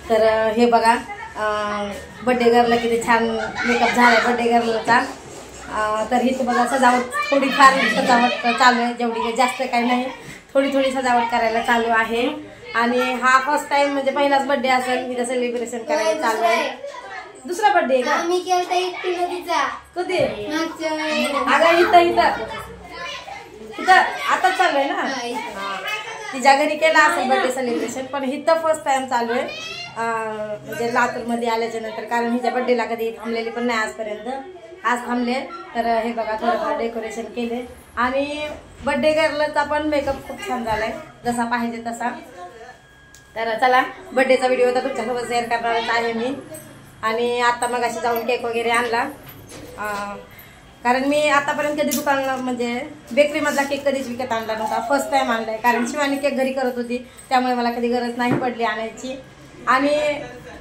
तर हे बघा बर्थडे गर्लला किती छान मेकअप झालाय बर्थडे गर्लचा। तर ही बघा सजावट थोडीफार सजावट चालू आहे, जेवढी जास्त काही नाही, थोडी थोडी सजावट करायला चालू आहे। आणि हा फर्स्ट टाइम म्हणजे पहिलाच बर्थडे असेल इथं सेलिब्रेशन करायला चालू आहे। दुसरा बर्थडे का मी केलता एकटीला तिचा कधी अगं इथं आता चालू आहे ना, तिच्या घरी केला असेल बर्थडे सेलिब्रेशन, पण इथं फर्स्ट टाइम चालू आहे म्हणजे लातूरमध्ये आल्याच्या नंतर, कारण हिच्या बर्थडेला कधी थांबलेली पण नाही आजपर्यंत, आज थांबले। तर हे बघा थोडंफार डेकोरेशन केले आणि बर्थडे गर्लचा पण मेकअप खूप छान झालाय जसा पाहिजे तसा। तर चला बर्थडेचा व्हिडिओ तर तुमच्यासोबत शेअर करणारच आहे मी। आणि आता मग अशी जाऊन केक वगैरे आणला, कारण मी आतापर्यंत कधी दुकानाला म्हणजे बेकरीमधला केक कधीच विकत आणला नव्हता, फर्स्ट टाइम आणलाय। कारण शिवानी केक घरी करत होती त्यामुळे मला कधी गरज नाही पडली आणायची। आणि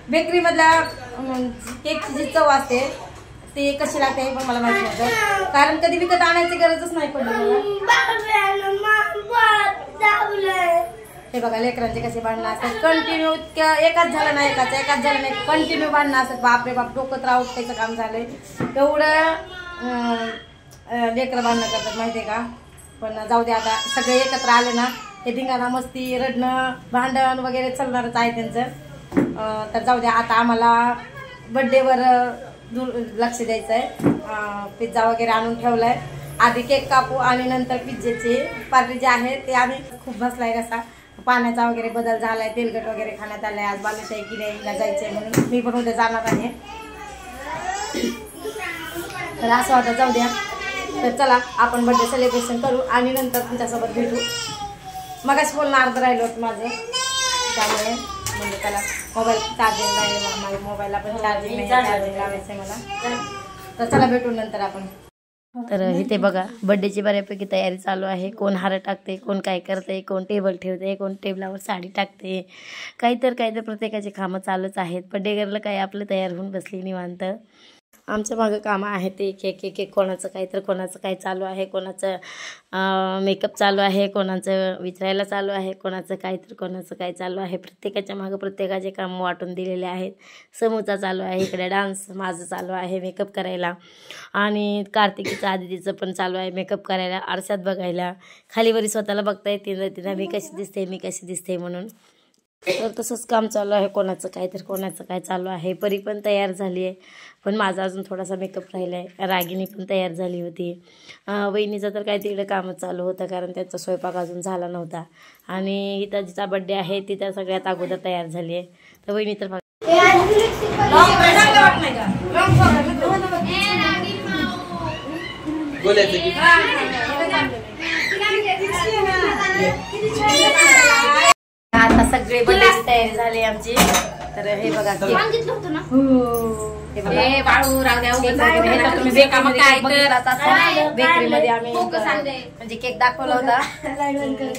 बेकरीमधल्या केकची जी चव असते ती कशी लागते हे पण मला माहिती नव्हतं, कारण कधी विकत आणायची गरजच नाही पडली मला। हे बघा लेकरांचे कसे भांडणं असतात कंटिन्यू, एकाच झालं नाही एकाच झालं नाही, कंटिन्यू भांडणं असतात। बापरे बाप डोकं राहून त्याचं काम झालंय, एवढं लेकरं भांडणं करतात माहितीये का। पण जाऊ दे, आता सगळे एकत्र आले ना हे धिंगाणा मस्ती रडणं भांडण वगैरे चालणारच आहे त्यांचं। तर जाऊ द्या, आता आम्हाला बर्थडेवर लक्ष द्यायचं आहे। पिझ्झा वगैरे आणून ठेवलाय, आधी केक कापू आणि नंतर पिझ्झाची पार्टी जी आहे ते आम्ही खूप बसलाय कसा, पाण्याचा वगैरे बदल झालाय, तेलकट वगैरे खाण्यात आलाय, आज बालुशाही गिऱ्हाईला जायचंय म्हणून मी पण उद्या जाणार आहे। तर असं वाटतं जाऊ द्या, तर चला आपण बर्थडे सेलिब्रेशन करू आणि नंतर तुमच्यासोबत भेटू। मगाशी बोलणं अर्ध राहिलं होतं माझं, त्यामुळे म्हणजे त्याला मोबाईल चार्जिंग नाही, माझ्या मोबाईलला पण चार्जिंग नाही, चार्जिंग लावायचं आहे मला। तर चला भेटू नंतर आपण। तर इथे बघा बर्थडेची बऱ्यापैकी तयारी चालू आहे, कोण हार टाकते, कोण काय करते, कोण टेबल ठेवते, कोण टेबलावर साडी टाकते, काही तर प्रत्येकाची कामं चालूच आहेत। बर्थडे गर्ल काय आपलं तयार होऊन बसली निवांत, आमच्या मागं कामं आहेत ते एक कोणाचं काय चालू आहे, कोणाचं मेकअप चालू आहे, कोणाचं विचारायला चालू आहे, कोणाचं काय चालू आहे। प्रत्येकाच्या मागं प्रत्येकाचे काम वाटून दिलेले आहेत। समूचा चालू आहे, इकडे डान्स माझं चालू आहे मेकअप करायला, आणि कार्तिकीचं आदितीचं पण चालू आहे मेकअप करायला, आरशात बघायला, खालीवरी स्वतःला बघता येते मी कशी दिसते म्हणून। तर तसंच काम चालू आहे, कोणाचं काय चालू आहे। परी पण तयार झाली आहे, पण माझा अजून थोडासा मेकअप राहिला आहे। रागिनी पण तयार झाली होती, वहिनीचं तर काय तिकडे कामच चालू होतं, कारण त्यांचा स्वयंपाक अजून झाला नव्हता। आणि इथं जिचा बड्डे आहे ती त्या सगळ्यात अगोदर तयार झाली आहे। तर वहिनी तर आता सगळे बर्थडेची तयारी झाली आमची। तर हे बघा बेकरीमध्ये आम्ही म्हणजे केक दाखवला होता,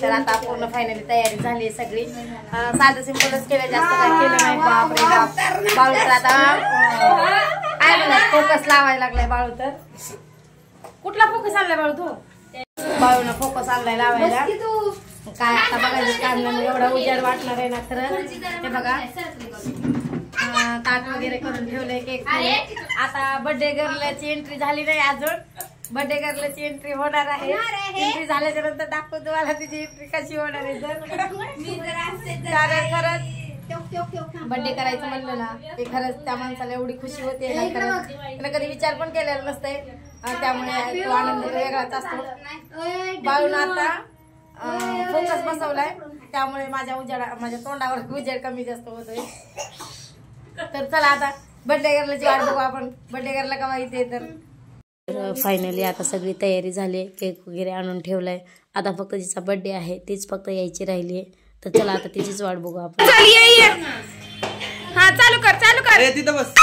तर आता पूर्ण फायनली तयारी झाली सगळी। साधं सिंपलच केलं, जास्त काय केलं नाही। बापरे बाप, बाळू तर आता काय म्हणा फोकस लावायला लागलाय। बाळू तर कुठला फोकस आणलाय बाळू तू? बाळून फोकस आणलाय लावायला, काय आता बघायचं कारण एवढा उजेड वाटणार आहे ना खरं। हे बघा ताट वगैरे करून ठेवलंय केक। आता बर्थडे गर्लची एंट्री झाली नाही अजून, बर्थडे गर्लची एंट्री होणार आहे। एंट्री झाल्याच्या नंतर दाखवतो तुम्हाला तिची एंट्री कशी होणार आहे। कारण खरंच बर्थडे करायचं म्हणलं ना ते खरंच त्या माणसाला एवढी खुशी होते ना, खरंच त्याला कधी विचार पण केलेला नसतंय, त्यामुळे तो आनंद वेगळाच असतो। बाळून आता फोकस बसवलाय, त्यामुळे माझ्या तोंडावर उजेड कमी जास्त होतोय। तर चला आता बर्थडे गर्लची वाट बघू आपण, बर्थडे गर्लला केव्हा येते। तर फायनली आता सगळी तयारी झाली, केक वगैरे आणून ठेवलाय, आता फक्त जिचा बर्थडे आहे तीच फक्त यायची राहिली आहे। तर चला आता तिचीच वाट बघू आपण। हा चालू कर तिथं बस।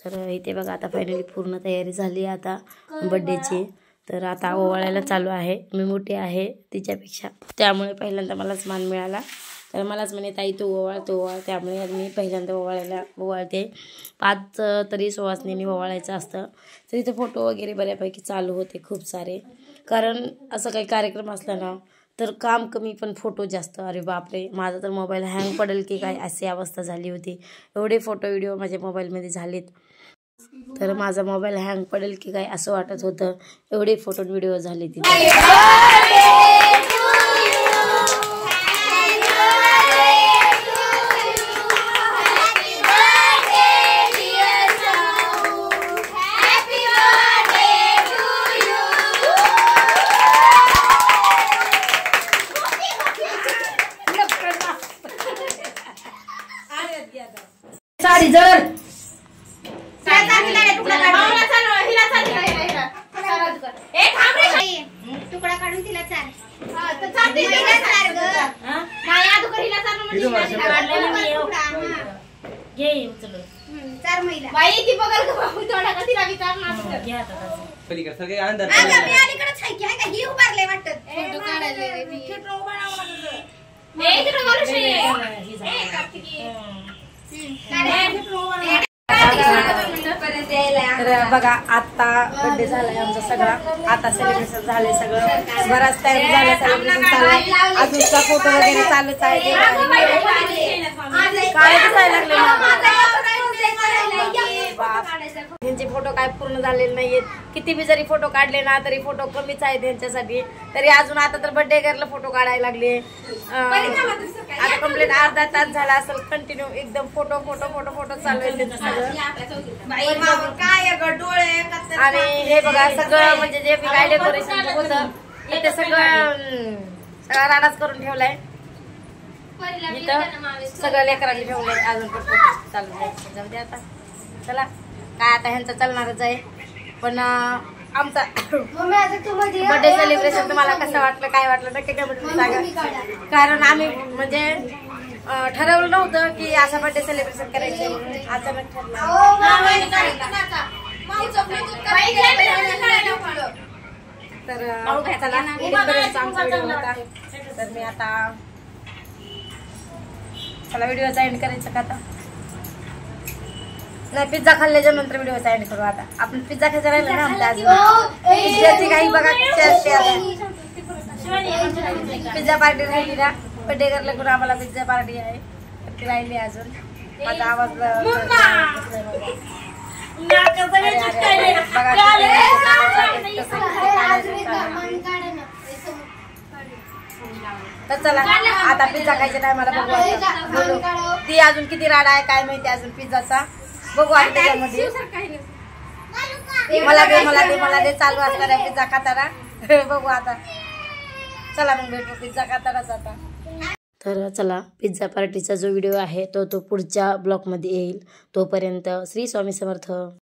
तर इथे बघा आता फायनली पूर्ण तयारी झाली आता बर्थडेची। तर आता ओवाळायला चालू आहे. मी मोठी आहे तिच्यापेक्षा, त्यामुळे पहिल्यांदा मलाच मान मिळाला. तर मलाच म्हणे ताई तू ओवाळ तू ओवाळ, त्यामुळे मी पहिल्यांदा ओवाळते. 5 तरी सुवासिनींनी ओवाळायचं असतं. तर इथे फोटो वगैरे बऱ्यापैकी चालू होते खूप सारे, कारण असं काही कार्यक्रम असला ना तर काम कमी पण फोटो जास्त. अरे बापरे, माझा तर मोबाईल हँग पडेल की काय अशी अवस्था झाली होती. एवढे फोटो व्हिडिओ माझ्या मोबाईलमध्ये झालेत, तर माझा मोबाईल हँग पडेल की काय असं वाटत होतं. एवढे फोटो व्हिडिओ झाले तिथे. साडी जर तुकडा काढून तिला चाल. चार महिला बाई ती बघाल का थोडा का तिला विचार ना पलीकडे सगळे अंदर अगं मी अलीकडेच आहे की आहे का ही उभारले वाटत फोटो काढायला रे मी तिकडे बोलू तर बघा आता बर्थडे झालाय आमचा सगळा. आता सेलिब्रेशन झाले सगळं, बराच टाइम झाला सेलिब्रेशन चालू. अजूनचा फोटो वगैरे चालूच आहे. काय दिसायला लागले त्यांचे फोटो काय पूर्ण झालेले नाहीयेत. किती बी जरी फोटो काढले ना तरी फोटो कमीच आहे त्यांच्यासाठी. तरी अजून आता तर बर्थडे गर्लला फोटो काढायला लागले. आता कंप्लीट अर्धा तास झाला असेल कंटिन्यू एकदम फोटो फोटो फोटो फोटो चालू आहे त्यांचं सगळं. आणि हे बघा सगळं म्हणजे जे काय डेकोरेशन होतं ते सगळं राडाच करून ठेवलाय. इथं सगळं लेकरांनी ठेवलंय. अजून पण चालू आहे. जाऊ दे आता, चला काय आता ह्यांचं चालणारच आहे. पण आमचा बर्थडे सेलिब्रेशन तुम्हाला कसं वाटलं काय वाटलं नक्की कमेंट सांगा. कारण आम्ही म्हणजे ठरवलं नव्हतं की असं बर्थडे सेलिब्रेशन करायचे, अचानक तर आमचा व्हिडिओ होता. तर मी आता चला व्हिडिओचा एंड करायचा का आता नाही. पिझ्झा खाल्ल्याच्या नंतर व्हिडिओचा एंड करू. आता आपण पिझ्झा खायचा राहिला ना आमच्या अजून पिझ्झाची काही बघा पिझ्झा पार्टी राहिली ना. बर्थडे गर्ल करून आम्हाला पिझ्झा पार्टी आहे ती राहिली अजून. माझा आवाज तर चला आता पिझ्झा खायच्या टायमाला बघू ती अजून किती राडा आहे काय माहिती अजून पिझ्झाचा. बघू आता त्याच्यामध्ये मला दे चालू असणार आहे पिझ्झा खाताना. बघू आता, चला मग भेटू पिझ्झा खातानाच आता. तर चला पिझ्झा पार्टीचा जो व्हिडिओ आहे तो पुढच्या ब्लॉगमध्ये येईल. तोपर्यंत श्री स्वामी समर्थ.